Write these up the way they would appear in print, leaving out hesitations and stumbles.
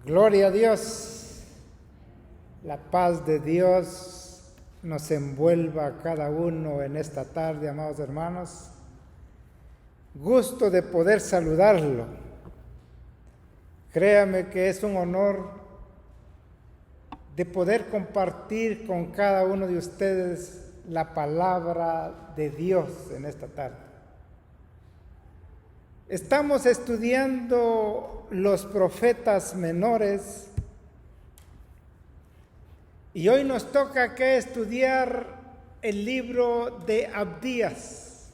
Gloria a Dios. La paz de Dios nos envuelva a cada uno en esta tarde, amados hermanos. Gusto de poder saludarlo. Créame que es un honor de poder compartir con cada uno de ustedes la palabra de Dios en esta tarde. Estamos estudiando los profetas menores y hoy nos toca que estudiar el libro de Abdías.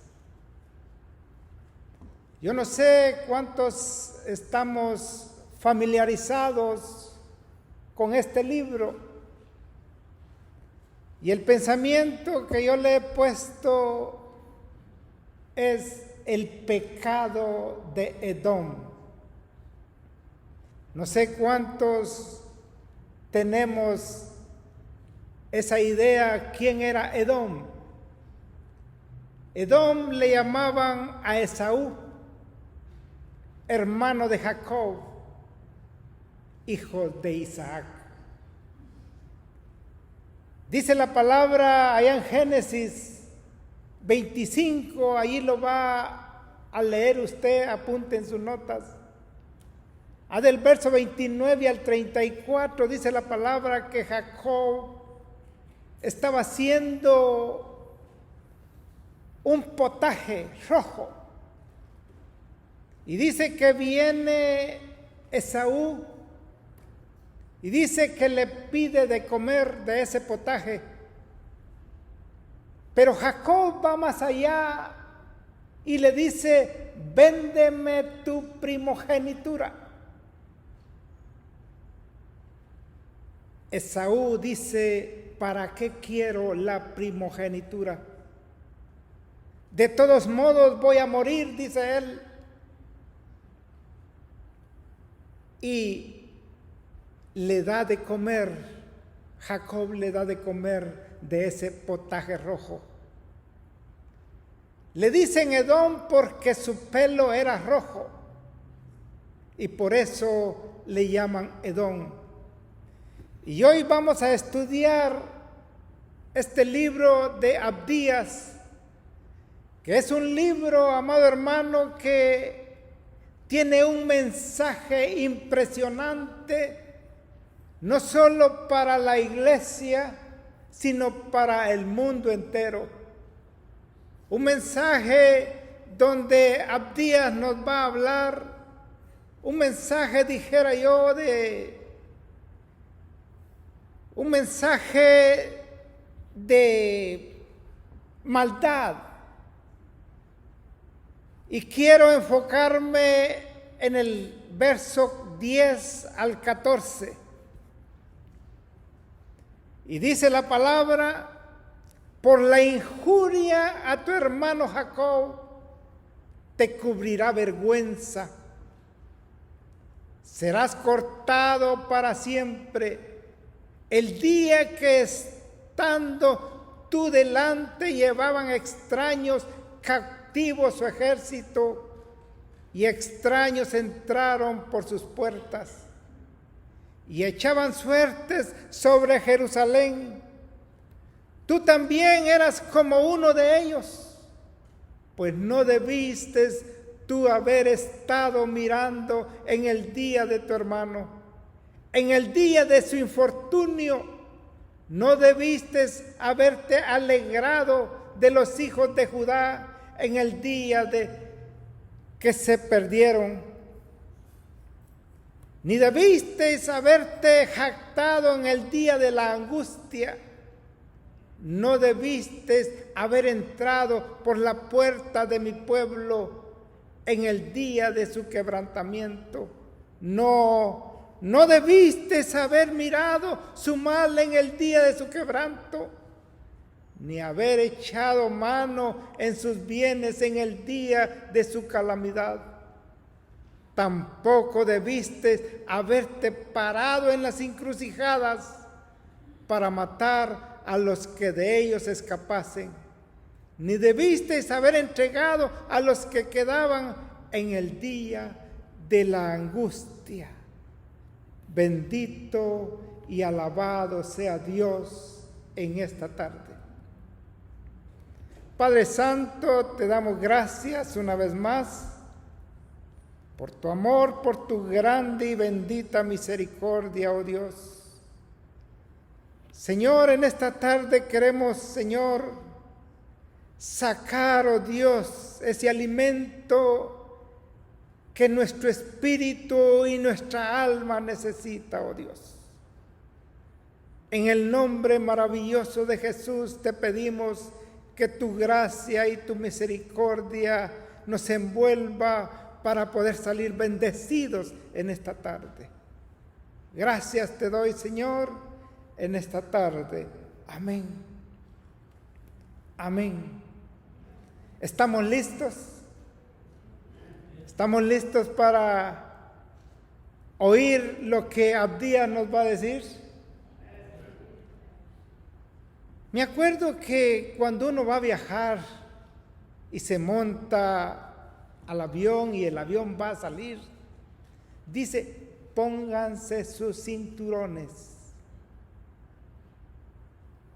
Yo no sé cuántos estamos familiarizados con este libro, y el pensamiento que yo le he puesto es el pecado de Edom. No sé cuántos tenemos esa idea, ¿quién era Edom? Edom le llamaban a Esaú, hermano de Jacob, hijo de Isaac. Dice la palabra allá en Génesis 25, allí lo va a leer usted, apunte en sus notas. Del verso 29 al 34 dice la palabra que Jacob estaba haciendo un potaje rojo. Y dice que viene Esaú y dice que le pide de comer de ese potaje. Pero Jacob va más allá y le dice: véndeme tu primogenitura. Esaú dice: ¿para qué quiero la primogenitura? De todos modos voy a morir, dice él. Y le da de comer, Jacob le da de comer de ese potaje rojo. Le dicen Edom porque su pelo era rojo y por eso le llaman Edom. Y hoy vamos a estudiar este libro de Abdías, que es un libro, amado hermano, que tiene un mensaje impresionante, no solo para la iglesia, sino para el mundo entero. Un mensaje donde Abdías nos va a hablar, un mensaje, dijera yo, un mensaje de maldad. Y quiero enfocarme en el verso 10 al 14. Y dice la palabra: por la injuria a tu hermano Jacob te cubrirá vergüenza. Serás cortado para siempre. El día que estando tú delante llevaban extraños cautivos su ejército, y extraños entraron por sus puertas y echaban suertes sobre Jerusalén. Tú también eras como uno de ellos, pues no debiste tú haber estado mirando en el día de tu hermano, en el día de su infortunio. No debiste haberte alegrado de los hijos de Judá en el día de que se perdieron. Ni debisteis haberte jactado en el día de la angustia. No debisteis haber entrado por la puerta de mi pueblo en el día de su quebrantamiento. No debisteis haber mirado su mal en el día de su quebranto, ni haber echado mano en sus bienes en el día de su calamidad. Tampoco debiste haberte parado en las encrucijadas para matar a los que de ellos escapasen, ni debisteis haber entregado a los que quedaban en el día de la angustia. Bendito y alabado sea Dios en esta tarde. Padre Santo, te damos gracias una vez más por tu amor, por tu grande y bendita misericordia, oh Dios. Señor, en esta tarde queremos, Señor, sacar, oh Dios, ese alimento que nuestro espíritu y nuestra alma necesita, oh Dios. En el nombre maravilloso de Jesús te pedimos que tu gracia y tu misericordia nos envuelva para poder salir bendecidos en esta tarde. Gracias te doy, Señor, en esta tarde. Amén. Amén. ¿Estamos listos? ¿Estamos listos para oír lo que Abdías nos va a decir? Me acuerdo que cuando uno va a viajar y se monta al avión y el avión va a salir, dice, pónganse sus cinturones.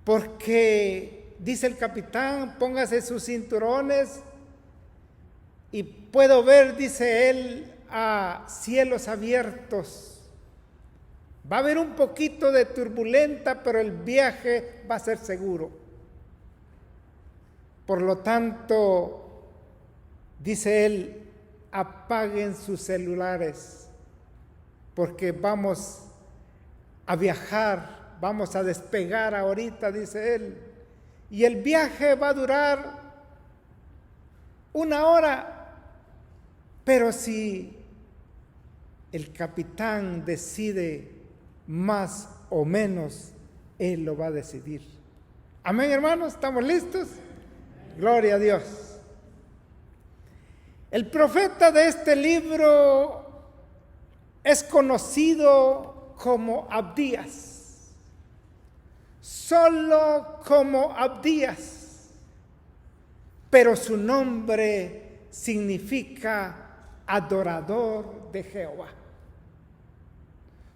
Porque, dice el capitán, pónganse sus cinturones y puedo ver, dice él, a cielos abiertos. Va a haber un poquito de turbulenta, pero el viaje va a ser seguro. Por lo tanto, dice él, apaguen sus celulares, porque vamos a viajar, vamos a despegar ahorita, dice él. Y el viaje va a durar 1 hora, pero si el capitán decide más o menos, él lo va a decidir. Amén, hermanos, ¿estamos listos? Gloria a Dios. El profeta de este libro es conocido como Abdías, solo como Abdías, pero su nombre significa adorador de Jehová.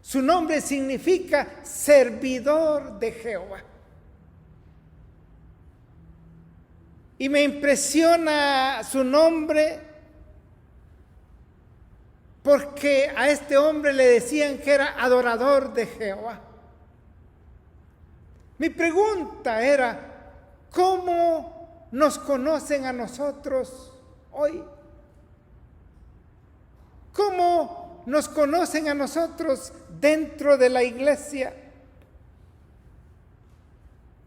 Su nombre significa servidor de Jehová. Y me impresiona su nombre porque a este hombre le decían que era adorador de Jehová. Mi pregunta era, ¿cómo nos conocen a nosotros hoy? ¿Cómo nos conocen a nosotros dentro de la iglesia?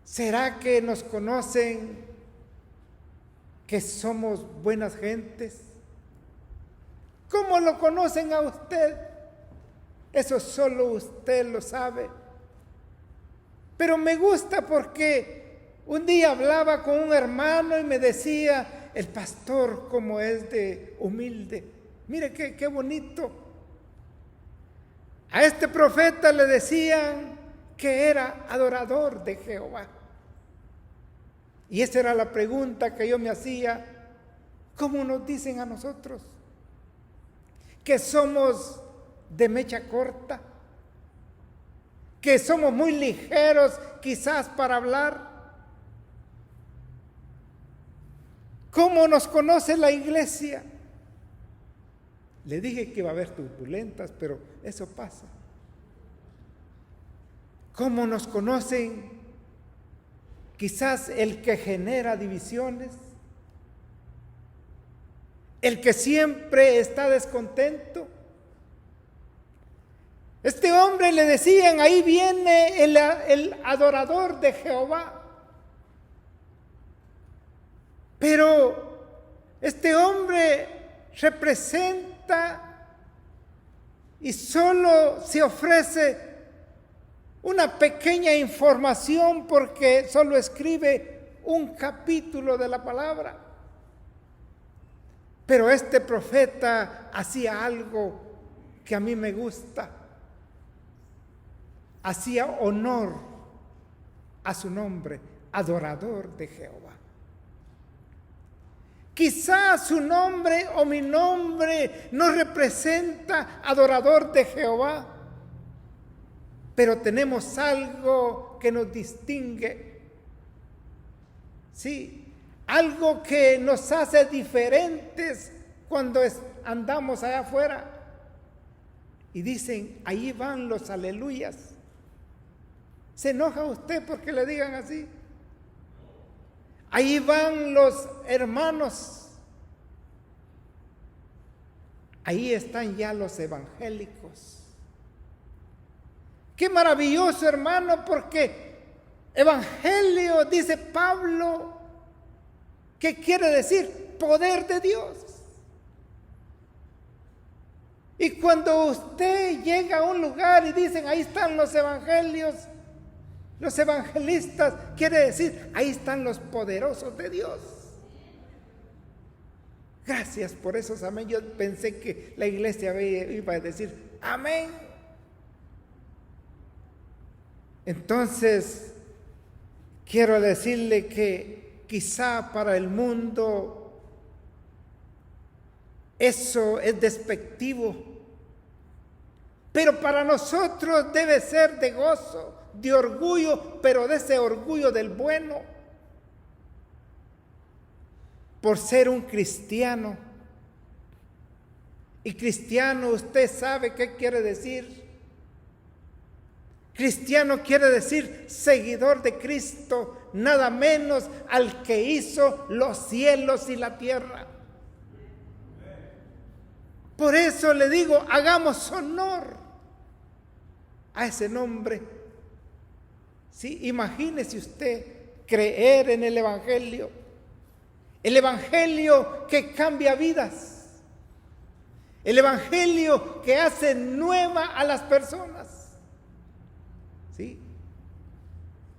¿Será que nos conocen que somos buenas gentes? ¿Cómo lo conocen a usted? Eso solo usted lo sabe. Pero me gusta porque un día hablaba con un hermano y me decía, el pastor como es de humilde. Mire qué bonito. A este profeta le decían que era adorador de Jehová. Y esa era la pregunta que yo me hacía. ¿Cómo nos dicen a nosotros? ¿Que somos de mecha corta? ¿Que somos muy ligeros quizás para hablar? ¿Cómo nos conoce la iglesia? Le dije que iba a haber turbulentas, pero eso pasa. ¿Cómo nos conocen? Quizás el que genera divisiones, el que siempre está descontento. Este hombre le decían, ahí viene el adorador de Jehová. Pero este hombre representa y solo se ofrece una pequeña información porque solo escribe un capítulo de la palabra. Pero este profeta hacía algo que a mí me gusta. Hacía honor a su nombre, adorador de Jehová. Quizás su nombre o mi nombre no representa adorador de Jehová, pero tenemos algo que nos distingue. Sí, algo que nos hace diferentes cuando andamos allá afuera. Y dicen, ahí van los aleluyas. ¿Se enoja usted porque le digan así? Ahí van los hermanos. Ahí están ya los evangélicos. Qué maravilloso, hermano, porque evangelio, dice Pablo, ¿qué quiere decir? Poder de Dios. Y cuando usted llega a un lugar y dicen, ahí están los evangelios, los evangelistas, quiere decir, ahí están los poderosos de Dios. Gracias por esos amén. Yo pensé que la iglesia iba a decir amén. Entonces, quiero decirle que quizá para el mundo eso es despectivo, pero para nosotros debe ser de gozo, de orgullo, pero de ese orgullo del bueno, por ser un cristiano. Y cristiano, usted sabe qué quiere decir. Cristiano quiere decir seguidor de Cristo, nada menos al que hizo los cielos y la tierra. Por eso le digo, hagamos honor a ese nombre. Sí, imagínese usted creer en el evangelio que cambia vidas, el evangelio que hace nueva a las personas, ¿sí?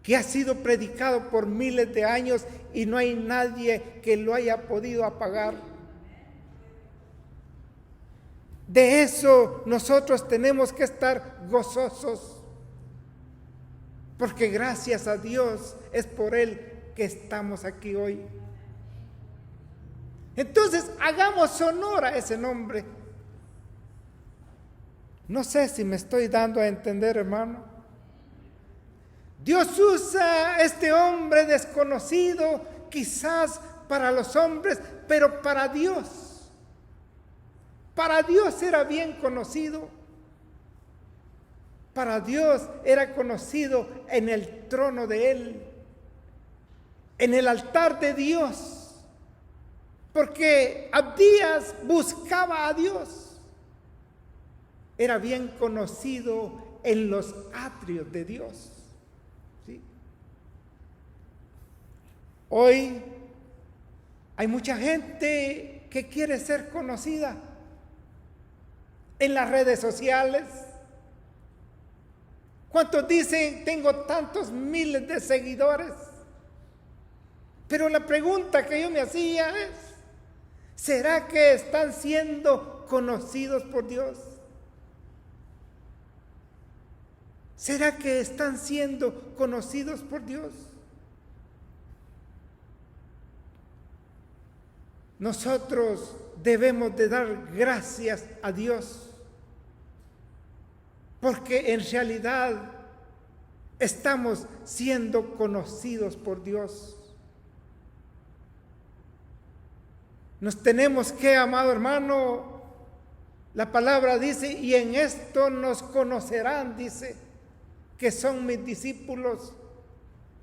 Que ha sido predicado por miles de años y no hay nadie que lo haya podido apagar. De eso nosotros tenemos que estar gozosos, porque gracias a Dios es por Él que estamos aquí hoy. Entonces, hagamos honor a ese nombre. No sé si me estoy dando a entender, hermano. Dios usa a este hombre desconocido, quizás para los hombres, pero para Dios era bien conocido. Para Dios era conocido en el trono de Él, en el altar de Dios. Porque Abdías buscaba a Dios. Era bien conocido en los atrios de Dios. ¿Sí? Hoy hay mucha gente que quiere ser conocida en las redes sociales. ¿Cuántos dicen, tengo tantos miles de seguidores? Pero la pregunta que yo me hacía es, ¿será que están siendo conocidos por Dios? ¿Será que están siendo conocidos por Dios? Nosotros debemos de dar gracias a Dios, porque en realidad estamos siendo conocidos por Dios. Nos tenemos que, amado hermano, la palabra dice, y en esto nos conocerán, dice, que son mis discípulos,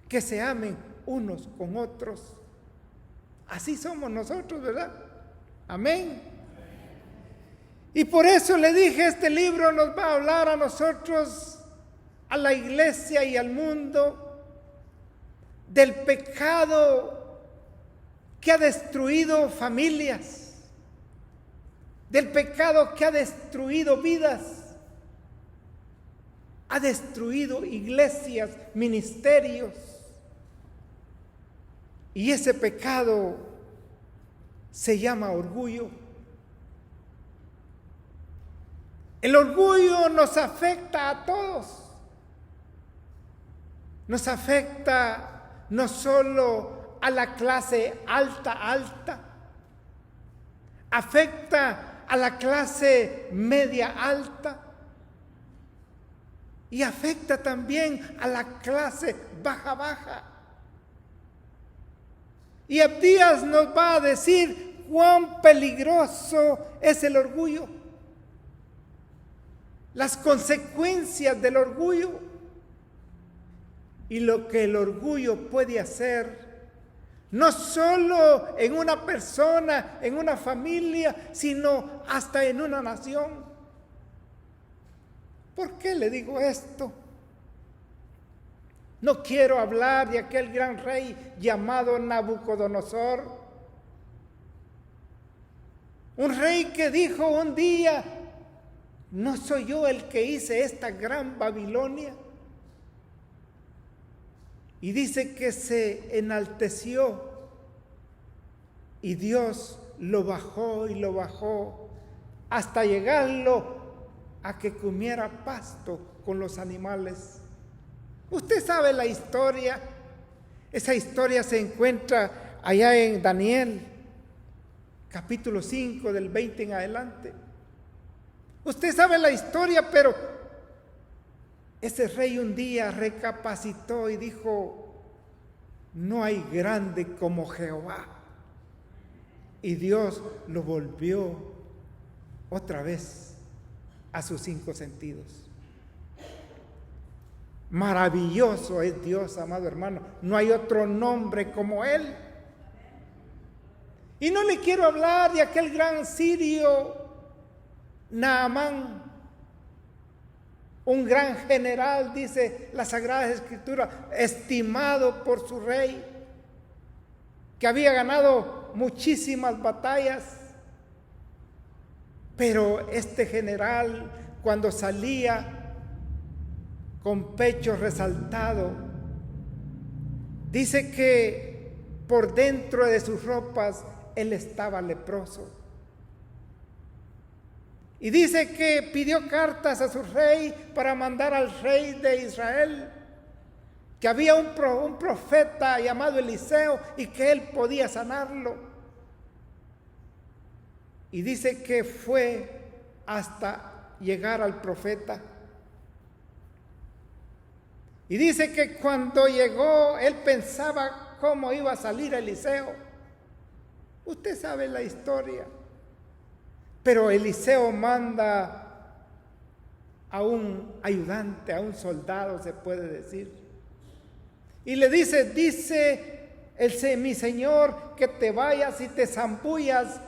que se amen unos con otros. Así somos nosotros, ¿verdad? Amén. Y por eso le dije, este libro nos va a hablar a nosotros, a la iglesia y al mundo, del pecado que ha destruido familias, del pecado que ha destruido vidas, ha destruido iglesias, ministerios. Y ese pecado se llama orgullo. El orgullo nos afecta a todos. Nos afecta no solo a la clase alta, afecta a la clase media alta, y afecta también a la clase baja. Y Abdías nos va a decir cuán peligroso es el orgullo, las consecuencias del orgullo y lo que el orgullo puede hacer, no solo en una persona, en una familia, sino hasta en una nación. ¿Por qué le digo esto? No quiero hablar de aquel gran rey llamado Nabucodonosor. Un rey que dijo un día: ¿no soy yo el que hice esta gran Babilonia? Y dice que se enalteció y Dios lo bajó y lo bajó hasta llegarlo a que comiera pasto con los animales. Usted sabe la historia. Esa historia se encuentra allá en Daniel, capítulo 5, del 20 en adelante. Usted sabe la historia, pero ese rey un día recapacitó y dijo: no hay grande como Jehová. Y Dios lo volvió otra vez a sus 5 sentidos. Maravilloso es Dios, amado hermano. No hay otro nombre como Él. Y no le quiero hablar de aquel gran sirio Naamán, un gran general, dice la Sagrada Escritura, estimado por su rey, que había ganado muchísimas batallas. Pero este general, cuando salía con pecho resaltado, dice que por dentro de sus ropas él estaba leproso. Y dice que pidió cartas a su rey para mandar al rey de Israel, que había un profeta llamado Eliseo y que él podía sanarlo. Y dice que fue hasta llegar al profeta. Y dice que cuando llegó, él pensaba cómo iba a salir Eliseo. Usted sabe la historia. Pero Eliseo manda a un ayudante, a un soldado, se puede decir. Y le dice mi señor, que te vayas y te zambullas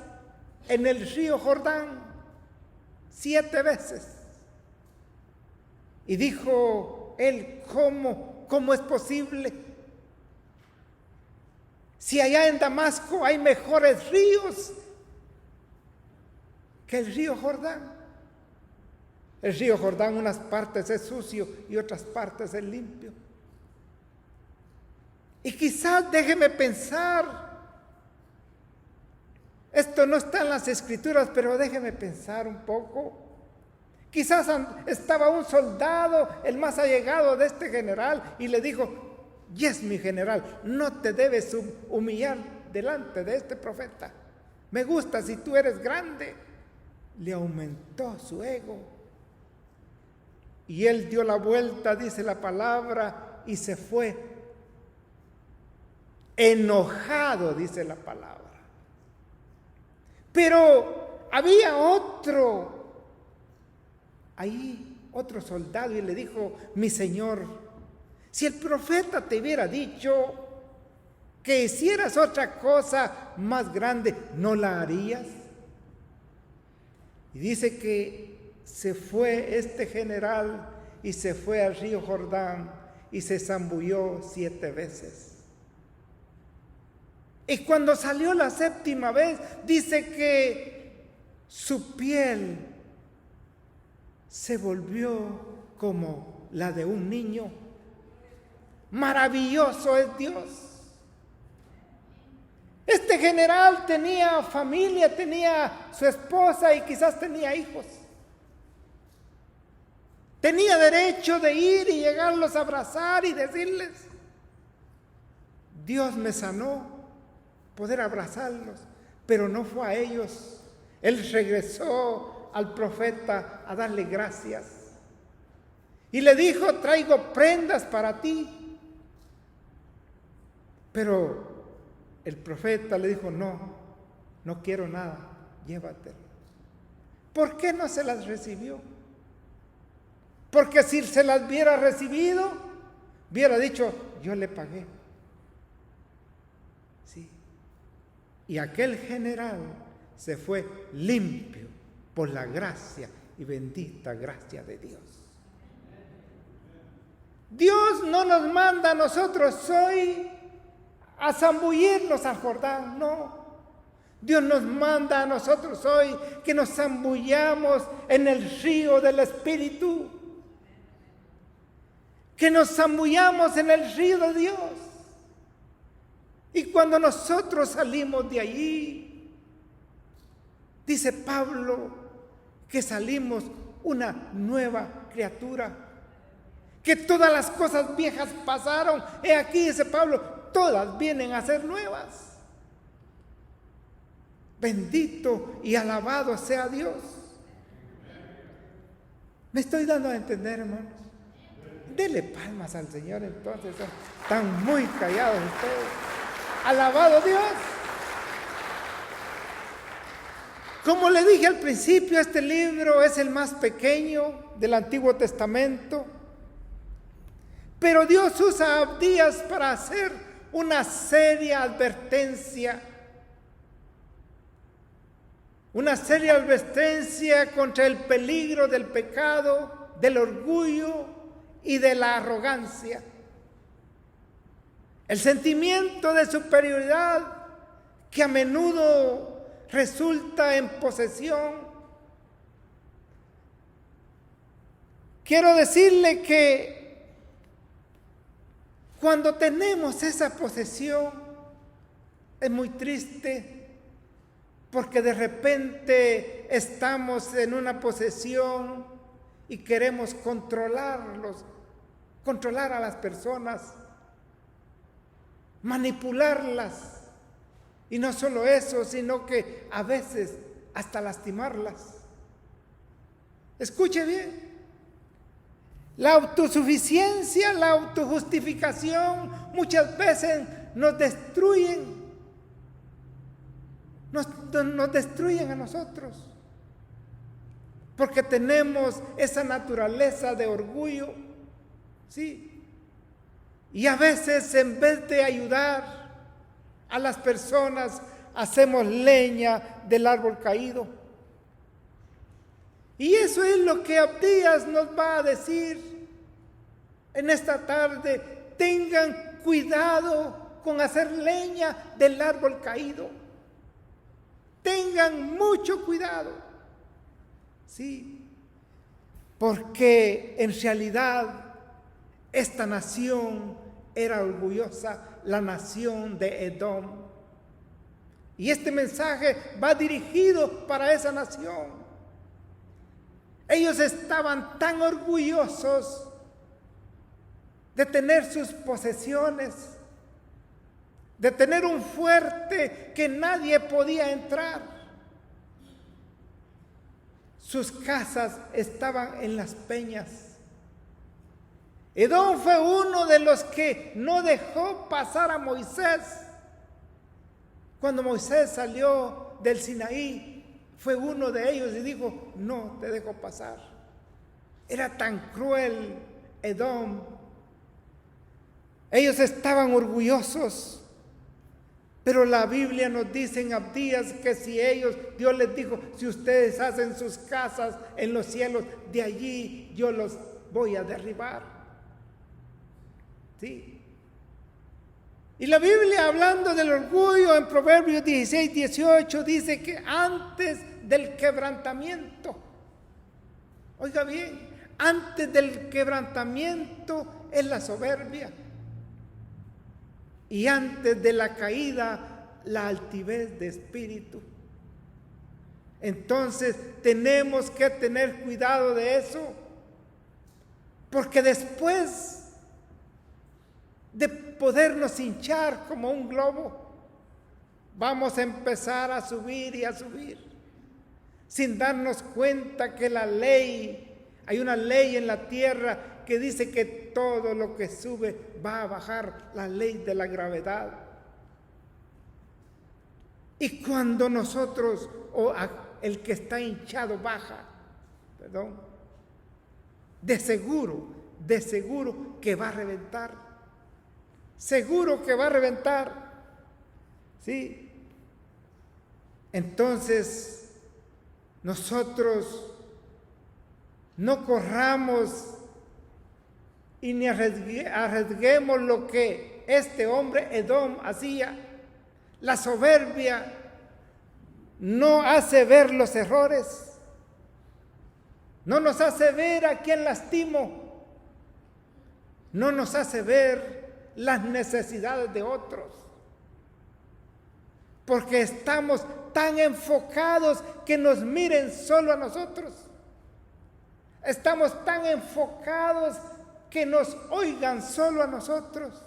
en el río Jordán 7 veces. Y dijo él: ¿cómo es posible? Si allá en Damasco hay mejores ríos que el río Jordán. El río Jordán, unas partes es sucio y otras partes es limpio. Y quizás déjeme pensar, esto no está en las Escrituras, pero déjeme pensar un poco. Quizás estaba un soldado, el más allegado de este general, y le dijo: yes, mi general, no te debes humillar delante de este profeta. Me gusta si tú eres grande. Le aumentó su ego. Y él dio la vuelta, dice la palabra, y se fue. Enojado, dice la palabra. Pero había otro soldado, y le dijo: mi señor, si el profeta te hubiera dicho que hicieras otra cosa más grande, ¿no la harías? Y dice que se fue este general y se fue al río Jordán y se zambulló 7 veces. Y cuando salió la 7ª vez, dice que su piel se volvió como la de un niño. Maravilloso es Dios. Este general tenía familia, tenía su esposa y quizás tenía hijos. Tenía derecho de ir y llegarlos a abrazar y decirles: Dios me sanó, poder abrazarlos. Pero no fue a ellos. Él regresó al profeta a darle gracias. y le dijo, traigo prendas para ti. Pero el profeta le dijo, no quiero nada, llévatelo. ¿Por qué no se las recibió? Porque si se las hubiera recibido, hubiera dicho, yo le pagué. Sí. Y aquel general se fue limpio por la gracia y bendita gracia de Dios. Dios no nos manda a nosotros hoy a zambullirnos al Jordán, no. Dios nos manda a nosotros hoy que nos zambullamos en el río del Espíritu, que nos zambullamos en el río de Dios. Y cuando nosotros salimos de allí, dice Pablo que salimos una nueva criatura, que todas las cosas viejas pasaron. He aquí, dice Pablo, todas vienen a ser nuevas. Bendito y alabado sea Dios. ¿Me estoy dando a entender, hermanos? Dele palmas al Señor entonces. Están muy callados ustedes. Alabado Dios. Como le dije al principio, este libro es el más pequeño del Antiguo Testamento. Pero Dios usa a Abdías para hacer una seria advertencia. Una seria advertencia contra el peligro del pecado, del orgullo y de la arrogancia. El sentimiento de superioridad que a menudo resulta en posesión. Quiero decirle que cuando tenemos esa posesión es muy triste, porque de repente estamos en una posesión y queremos controlar a las personas, manipularlas. Y no solo eso, sino que a veces hasta lastimarlas. Escuche bien. La autosuficiencia, la autojustificación muchas veces nos destruyen. Nos destruyen a nosotros. Porque tenemos esa naturaleza de orgullo. ¿Sí? Y a veces en vez de ayudar a las personas, hacemos leña del árbol caído. Y eso es lo que Abdías nos va a decir en esta tarde. Tengan cuidado con hacer leña del árbol caído. Tengan mucho cuidado. Sí, porque en realidad esta nación era orgullosa, la nación de Edom. Y este mensaje va dirigido para esa nación. Ellos estaban tan orgullosos de tener sus posesiones, de tener un fuerte que nadie podía entrar. Sus casas estaban en las peñas. Edom fue uno de los que no dejó pasar a Moisés. Cuando Moisés salió del Sinaí, fue uno de ellos y dijo, no te dejo pasar. Era tan cruel Edom. Ellos estaban orgullosos. Pero la Biblia nos dice en Abdías que Dios les dijo, si ustedes hacen sus casas en los cielos, de allí yo los voy a derribar. ¿Sí? Y la Biblia, hablando del orgullo, en Proverbios 16, 18, dice que antes del quebrantamiento, oiga bien, antes del quebrantamiento es la soberbia. Y antes de la caída, la altivez de espíritu. Entonces tenemos que tener cuidado de eso, porque después de podernos hinchar como un globo, vamos a empezar a subir y a subir, sin darnos cuenta que hay una ley en la tierra que dice que todo lo que sube va a bajar, la ley de la gravedad. Y cuando nosotros, el que está hinchado baja, de seguro que va a reventar. Seguro que va a reventar. ¿Sí? Entonces, nosotros no corramos y ni arriesguemos lo que este hombre Edom hacía. La soberbia no hace ver los errores, no nos hace ver a quién lastimo, no nos hace ver las necesidades de otros, porque estamos tan enfocados que nos miren solo a nosotros. Estamos tan enfocados que nos oigan solo a nosotros,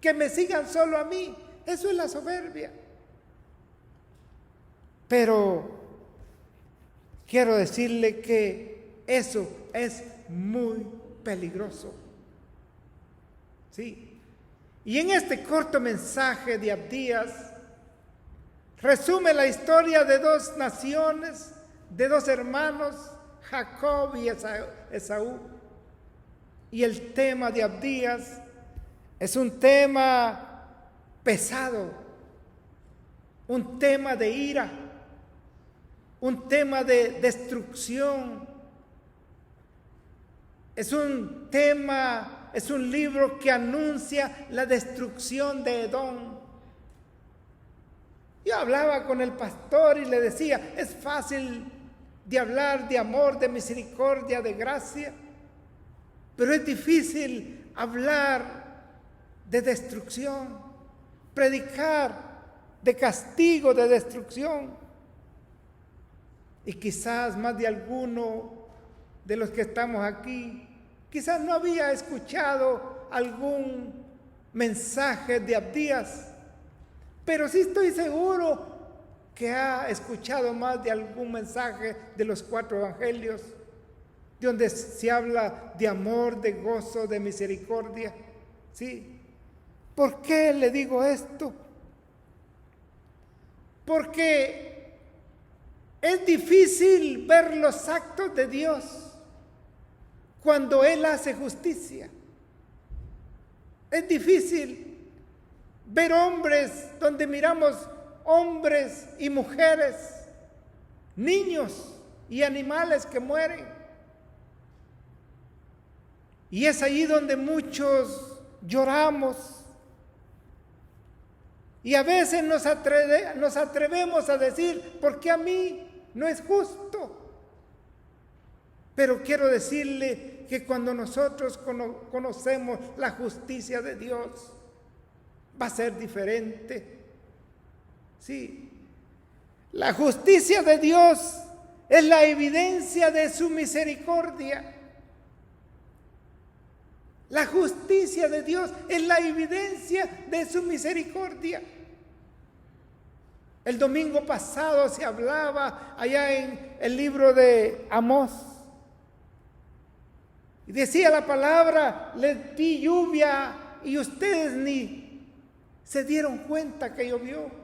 que me sigan solo a mí. Eso es la soberbia. Pero quiero decirle que eso es muy peligroso. ¿Sí? Y en este corto mensaje de Abdías resume la historia de dos naciones, de dos hermanos, Jacob y Esaú. Y el tema de Abdías es un tema pesado, un tema de ira, un tema de destrucción. Es un libro que anuncia la destrucción de Edom. Yo hablaba con el pastor y le decía, es fácil de hablar de amor, de misericordia, de gracia, pero es difícil hablar de destrucción, predicar de castigo, de destrucción. Y quizás más de alguno de los que estamos aquí, quizás no había escuchado algún mensaje de Abdías, pero sí estoy seguro que ha escuchado más de algún mensaje de los 4 evangelios, donde se habla de amor, de gozo, de misericordia. ¿Sí? ¿Por qué le digo esto? Porque es difícil ver los actos de Dios cuando Él hace justicia. Es difícil ver hombres donde miramos hombres y mujeres, niños y animales que mueren. Y es allí donde muchos lloramos. Y a veces nos atrevemos a decir, ¿por qué a mí no es justo? Pero quiero decirle que cuando nosotros conocemos la justicia de Dios, va a ser diferente. Sí, la justicia de Dios es la evidencia de su misericordia. La justicia de Dios es la evidencia de su misericordia. El domingo pasado se hablaba allá en el libro de Amós. Y decía la palabra, les di lluvia y ustedes ni se dieron cuenta que llovió.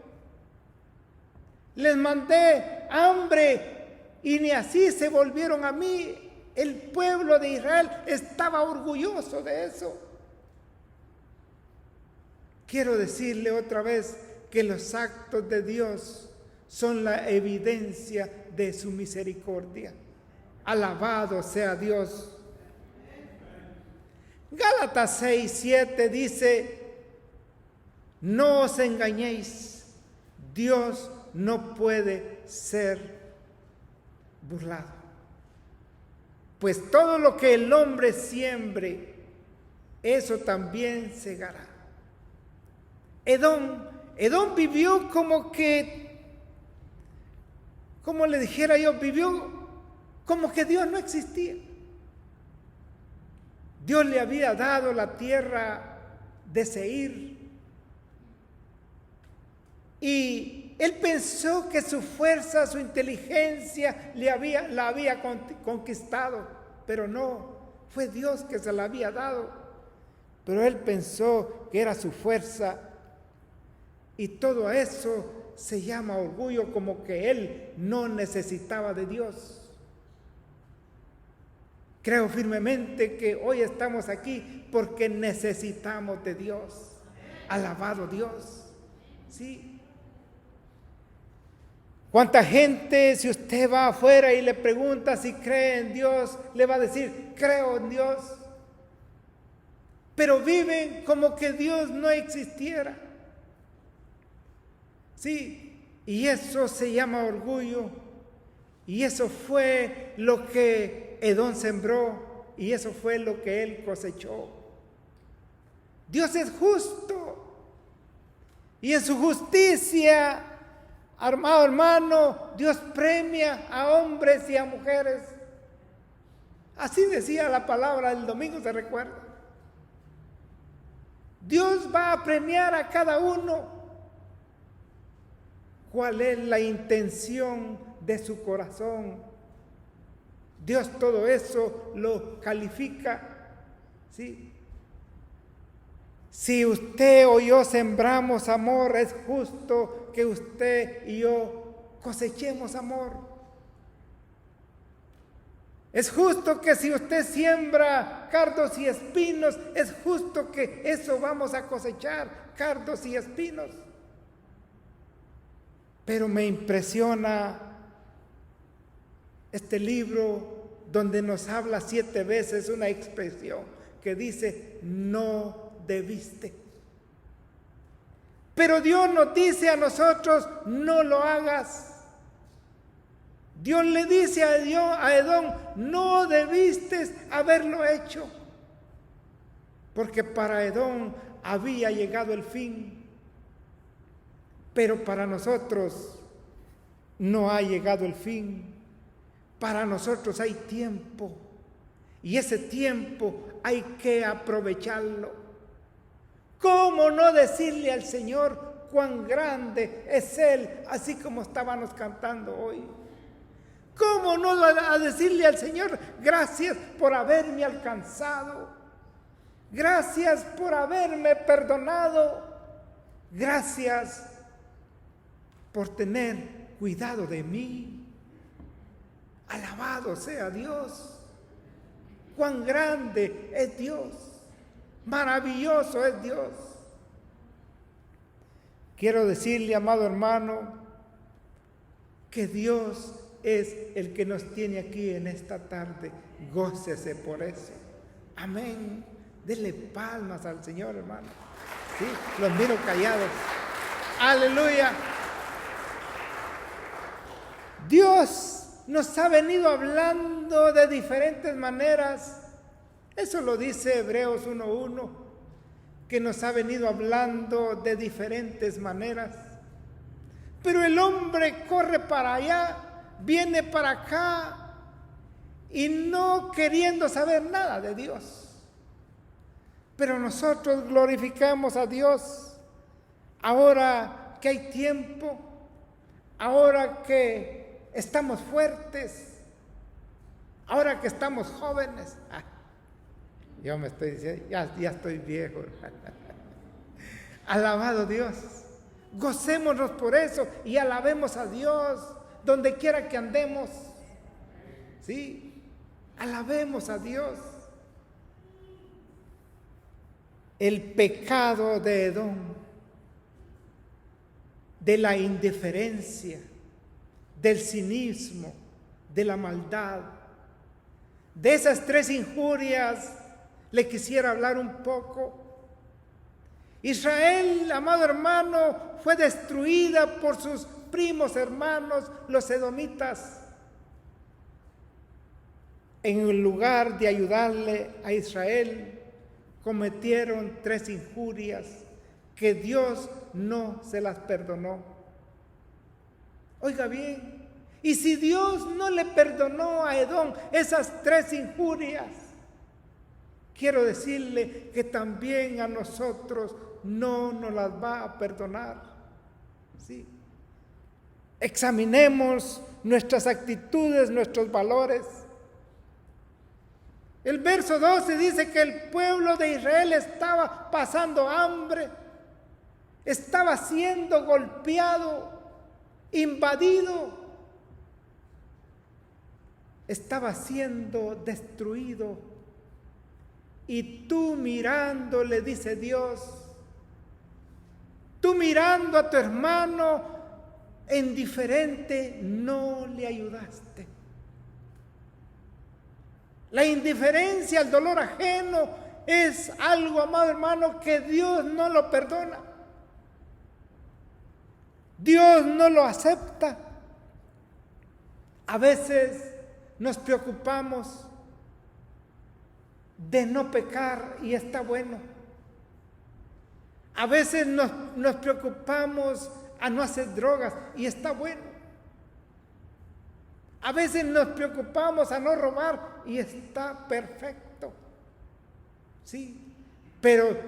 Les mandé hambre y ni así se volvieron a mí. El pueblo de Israel estaba orgulloso de eso. Quiero decirle otra vez que los actos de Dios son la evidencia de su misericordia. Alabado sea Dios. Gálatas 6:7 dice, no os engañéis, Dios no puede ser burlado. Pues todo lo que el hombre siembre, eso también segará. Edom vivió como le dijera yo, vivió como que Dios no existía. Dios le había dado la tierra de Seir. Y él pensó que su fuerza, su inteligencia la había conquistado, pero no. fue Dios que se la había dado, pero él pensó que era su fuerza, y todo eso se llama orgullo, como que él no necesitaba de Dios. Creo firmemente que hoy estamos aquí porque necesitamos de Dios. Alabado Dios. Sí. ¿Cuánta gente, si usted va afuera y le pregunta si cree en Dios, le va a decir, creo en Dios? Pero viven como que Dios no existiera. Sí, y eso se llama orgullo. Y eso fue lo que Edom sembró, y eso fue lo que él cosechó. Dios es justo, y en su justicia, amado hermano, Dios premia a hombres y a mujeres. Así decía la palabra del domingo, ¿se recuerda? Dios va a premiar a cada uno. ¿Cuál es la intención de su corazón? Dios todo eso lo califica. ¿Sí? Si usted o yo sembramos amor, es justo que usted y yo cosechemos amor. Es justo que si usted siembra cardos y espinos, es justo que eso vamos a cosechar, cardos y espinos. Pero me impresiona este libro donde nos habla 7 veces una expresión que dice, no debiste. Pero Dios nos dice a nosotros, no lo hagas. Dios le dice a Edom, no debiste haberlo hecho. Porque para Edom había llegado el fin. Pero para nosotros no ha llegado el fin. Para nosotros hay tiempo. Y ese tiempo hay que aprovecharlo. ¿Cómo no decirle al Señor cuán grande es Él, así como estábamos cantando hoy? ¿Cómo no a decirle al Señor, gracias por haberme alcanzado? Gracias por haberme perdonado. Gracias por tener cuidado de mí. Alabado sea Dios. Cuán grande es Dios. Maravilloso es Dios. Quiero decirle, amado hermano, que Dios es el que nos tiene aquí en esta tarde. Gócese por eso. Amén. Dele palmas al Señor, hermano. Sí, los miro callados. Aleluya. Dios nos ha venido hablando de diferentes maneras. Eso lo dice Hebreos 1:1, que nos ha venido hablando de diferentes maneras. Pero el hombre corre para allá, viene para acá, y no queriendo saber nada de Dios. Pero nosotros glorificamos a Dios ahora que hay tiempo, ahora que estamos fuertes, ahora que estamos jóvenes. Yo me estoy diciendo, ya estoy viejo. Alabado Dios. Gocémonos por eso y alabemos a Dios donde quiera que andemos. Sí, alabemos a Dios. El pecado de Edom, de la indiferencia, del cinismo, de la maldad, de esas 3 injurias, le quisiera hablar un poco. Israel, amado hermano, fue destruida por sus primos hermanos, los edomitas. En lugar de ayudarle a Israel, cometieron 3 injurias que Dios no se las perdonó. Oiga bien, y si Dios no le perdonó a Edom esas 3 injurias, quiero decirle que también a nosotros no nos las va a perdonar. ¿Sí? Examinemos nuestras actitudes, nuestros valores. El verso 12 dice que el pueblo de Israel estaba pasando hambre, estaba siendo golpeado, invadido, estaba siendo destruido. Y tú mirando, le dice Dios, tú mirando a tu hermano indiferente, no le ayudaste. La indiferencia al dolor ajeno es algo, amado hermano, que Dios no lo perdona. Dios no lo acepta. A veces nos preocupamos de no pecar y está bueno. A veces nos preocupamos a no hacer drogas y está bueno. A veces nos preocupamos a no robar y está perfecto. Sí, pero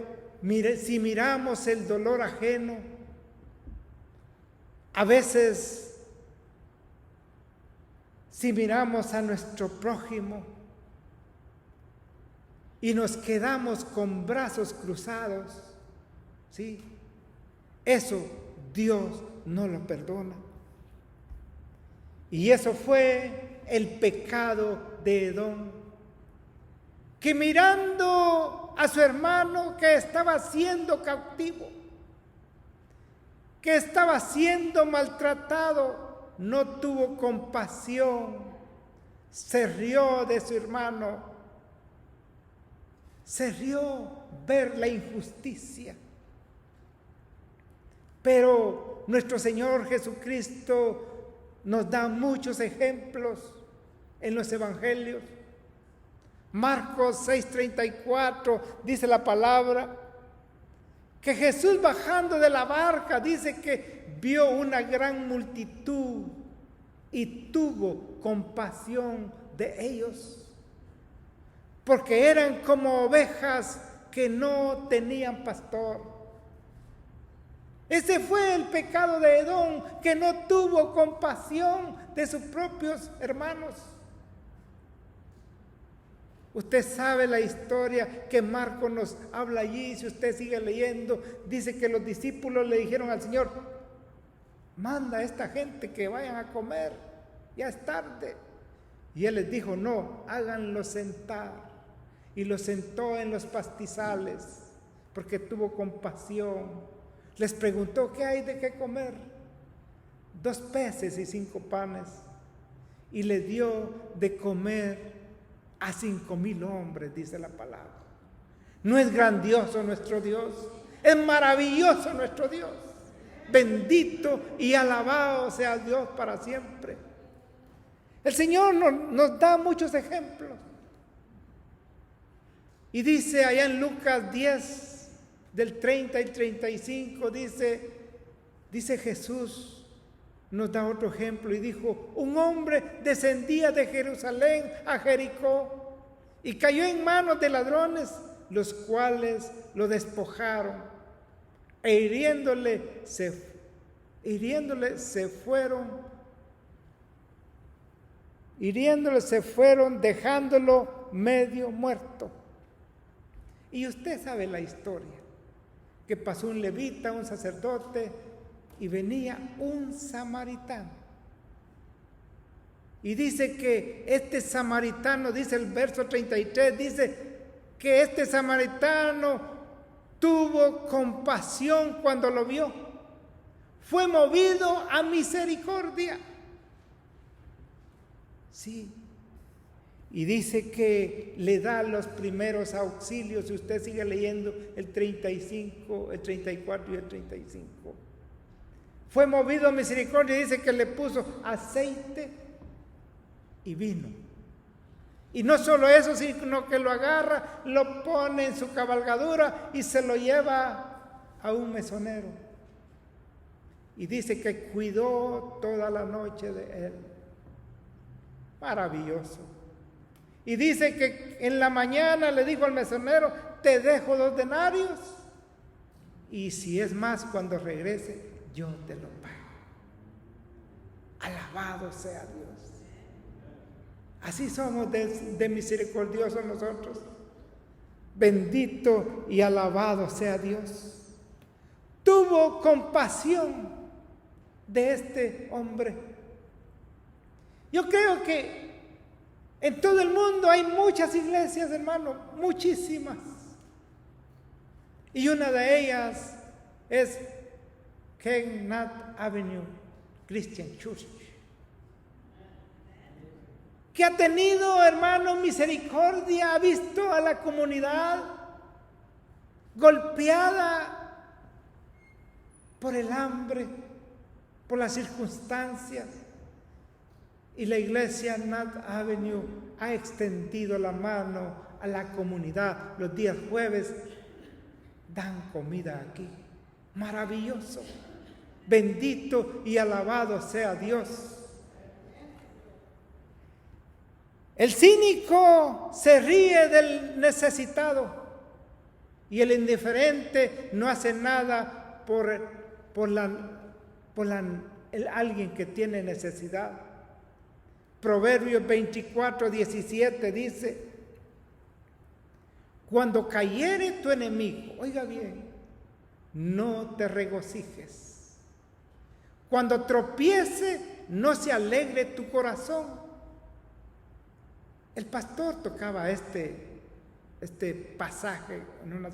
mire, si miramos el dolor ajeno, a veces si miramos a nuestro prójimo y nos quedamos con brazos cruzados, ¿sí? Eso Dios no lo perdona. Y eso fue el pecado de Edom, que mirando a su hermano que estaba siendo cautivo, que estaba siendo maltratado, no tuvo compasión, se rió de su hermano, se rió ver la injusticia. Pero nuestro Señor Jesucristo nos da muchos ejemplos en los evangelios. Marcos 6:34 dice la palabra que Jesús, bajando de la barca, dice que vio una gran multitud y tuvo compasión de ellos, porque eran como ovejas que no tenían pastor. Ese fue el pecado de Edom, que no tuvo compasión de sus propios hermanos. Usted sabe la historia que Marcos nos habla allí. Si usted sigue leyendo, dice que los discípulos le dijeron al Señor: manda a esta gente que vayan a comer, ya es tarde. Y Él les dijo: no, háganlo sentar. Y los sentó en los pastizales, porque tuvo compasión. Les preguntó: ¿qué hay de qué comer? 2 peces y 5 panes. Y le dio de comer a 5,000 hombres, dice la palabra. ¿No es grandioso nuestro Dios? Es maravilloso nuestro Dios. Bendito y alabado sea Dios para siempre. El Señor nos da muchos ejemplos. Y dice allá en Lucas 10, del 30 y 35, dice Jesús, nos da otro ejemplo y dijo: un hombre descendía de Jerusalén a Jericó y cayó en manos de ladrones, los cuales lo despojaron e hiriéndole se fueron dejándolo medio muerto. Y usted sabe la historia, que pasó un levita, un sacerdote, y venía un samaritano. Y dice que este samaritano, dice el verso 33, dice que este samaritano tuvo compasión cuando lo vio. Fue movido a misericordia. Sí. Y dice que le da los primeros auxilios. Si usted sigue leyendo el 35, el 34 y el 35. Fue movido a misericordia y dice que le puso aceite y vino. Y no solo eso, sino que lo agarra, lo pone en su cabalgadura y se lo lleva a un mesonero. Y dice que cuidó toda la noche de él. Maravilloso. Y dice que en la mañana le dijo al mesonero: te dejo 2 denarios y si es más cuando regrese yo te lo pago. Alabado sea Dios. Así somos de misericordiosos nosotros. Bendito y alabado sea Dios. Tuvo compasión de este hombre. Yo creo que en todo el mundo hay muchas iglesias, hermano, muchísimas. Y una de ellas es Kenneth Avenue Christian Church, que ha tenido, hermano, misericordia, ha visto a la comunidad golpeada por el hambre, por las circunstancias. Y la iglesia Nat Avenue ha extendido la mano a la comunidad. Los días jueves dan comida aquí. Maravilloso. Bendito y alabado sea Dios. El cínico se ríe del necesitado y el indiferente no hace nada por alguien que tiene necesidad. Proverbios 24:17 dice: cuando cayere tu enemigo, oiga bien, no te regocijes. Cuando tropiece, no se alegre tu corazón. El pastor tocaba este pasaje en una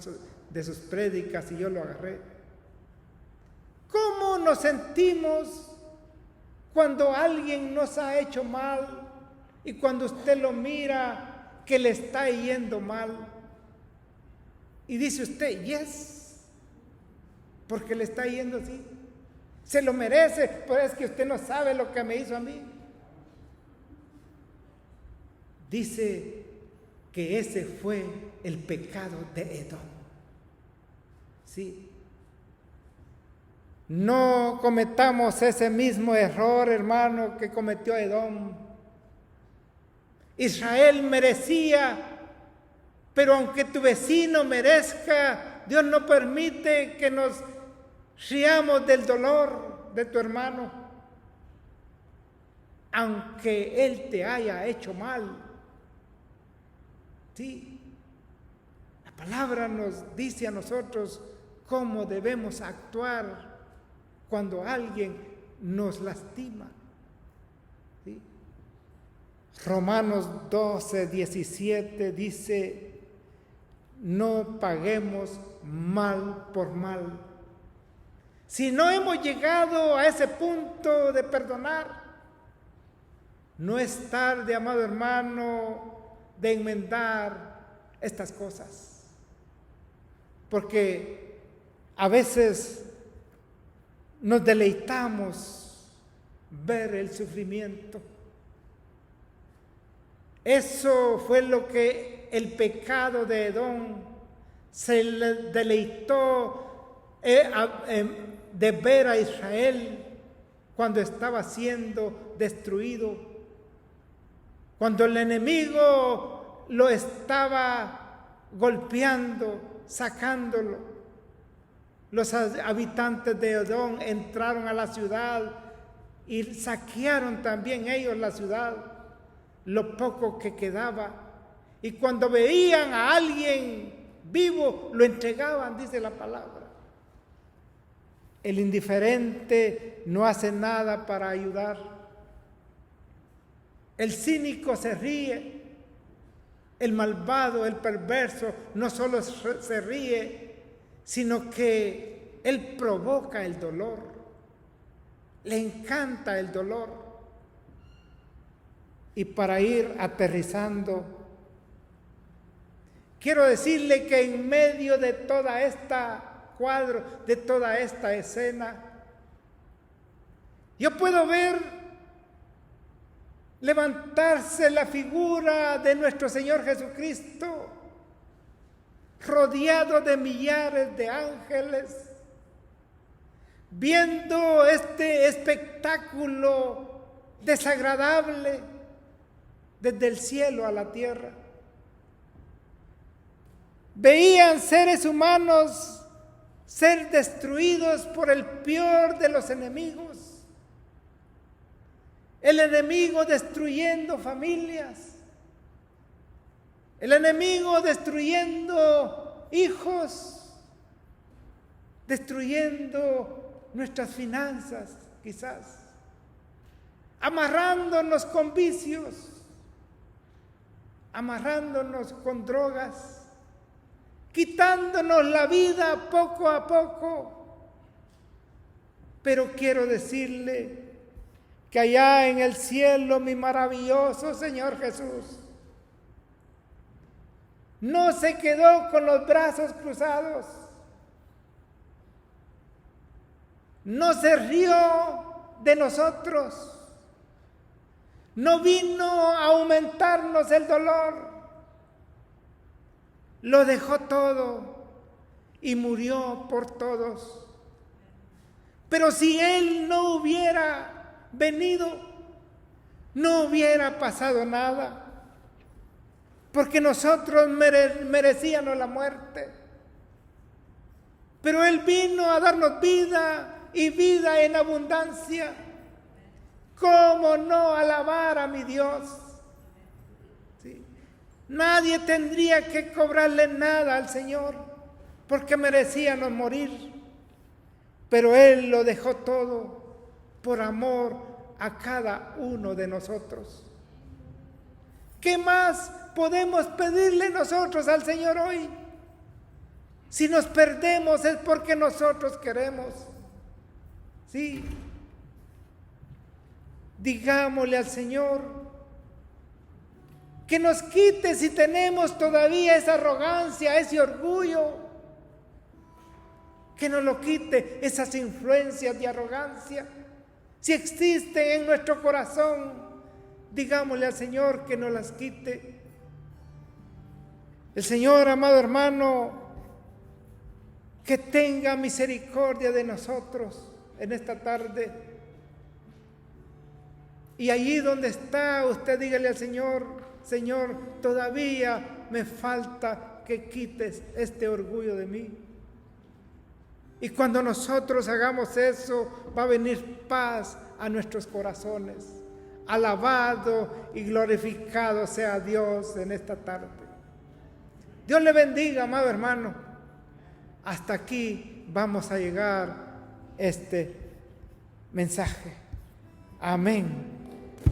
de sus prédicas y yo lo agarré. ¿Cómo nos sentimos cuando alguien nos ha hecho mal y cuando usted lo mira que le está yendo mal? Y dice usted, yes, porque le está yendo así. Se lo merece, pero es que usted no sabe lo que me hizo a mí. Dice que ese fue el pecado de Edom. Sí. No cometamos ese mismo error, hermano, que cometió Edom. Israel merecía, pero aunque tu vecino merezca, Dios no permite que nos riamos del dolor de tu hermano, aunque él te haya hecho mal. Sí, la palabra nos dice a nosotros cómo debemos actuar cuando alguien nos lastima. ¿Sí? Romanos 12:17 dice: no paguemos mal por mal. Si no hemos llegado a ese punto de perdonar, no es tarde, amado hermano, de enmendar estas cosas. Porque a veces nos deleitamos ver el sufrimiento. Eso fue lo que el pecado de Edom se le deleitó de ver a Israel cuando estaba siendo destruido, cuando el enemigo lo estaba golpeando, sacándolo. Los habitantes de Edom entraron a la ciudad y saquearon también ellos la ciudad, lo poco que quedaba. Y cuando veían a alguien vivo, lo entregaban, dice la palabra. El indiferente no hace nada para ayudar. El cínico se ríe. El malvado, el perverso, no solo se ríe, sino que él provoca el dolor. Le encanta el dolor. Y para ir aterrizando, quiero decirle que en medio de toda esta cuadro, de toda esta escena, yo puedo ver levantarse la figura de nuestro Señor Jesucristo, rodeado de millares de ángeles, viendo este espectáculo desagradable desde el cielo a la tierra. Veían seres humanos ser destruidos por el peor de los enemigos. el enemigo destruyendo familias, el enemigo destruyendo hijos, destruyendo nuestras finanzas quizás, amarrándonos con vicios, amarrándonos con drogas, quitándonos la vida poco a poco. Pero quiero decirle que allá en el cielo, mi maravilloso Señor Jesús no se quedó con los brazos cruzados, no se rió de nosotros, no vino a aumentarnos el dolor, lo dejó todo y murió por todos. Pero si Él no hubiera venido, no hubiera pasado nada, porque nosotros merecíamos la muerte. Pero Él vino a darnos vida y vida en abundancia. ¿Cómo no alabar a mi Dios? ¿Sí? Nadie tendría que cobrarle nada al Señor, porque merecíamos morir. Pero Él lo dejó todo por amor a cada uno de nosotros. ¿Qué más podemos pedirle nosotros al Señor hoy? Si nos perdemos es porque nosotros queremos. Sí. Digámosle al Señor que nos quite si tenemos todavía esa arrogancia, ese orgullo, que nos lo quite esas influencias de arrogancia. Si existen en nuestro corazón, digámosle al Señor que nos las quite. El Señor, amado hermano, que tenga misericordia de nosotros en esta tarde. Y allí donde está, usted dígale al Señor: Señor, todavía me falta que quites este orgullo de mí. Y cuando nosotros hagamos eso, va a venir paz a nuestros corazones. Alabado y glorificado sea Dios en esta tarde. Dios le bendiga, amado hermano. Hasta aquí vamos a llegar este mensaje. Amén.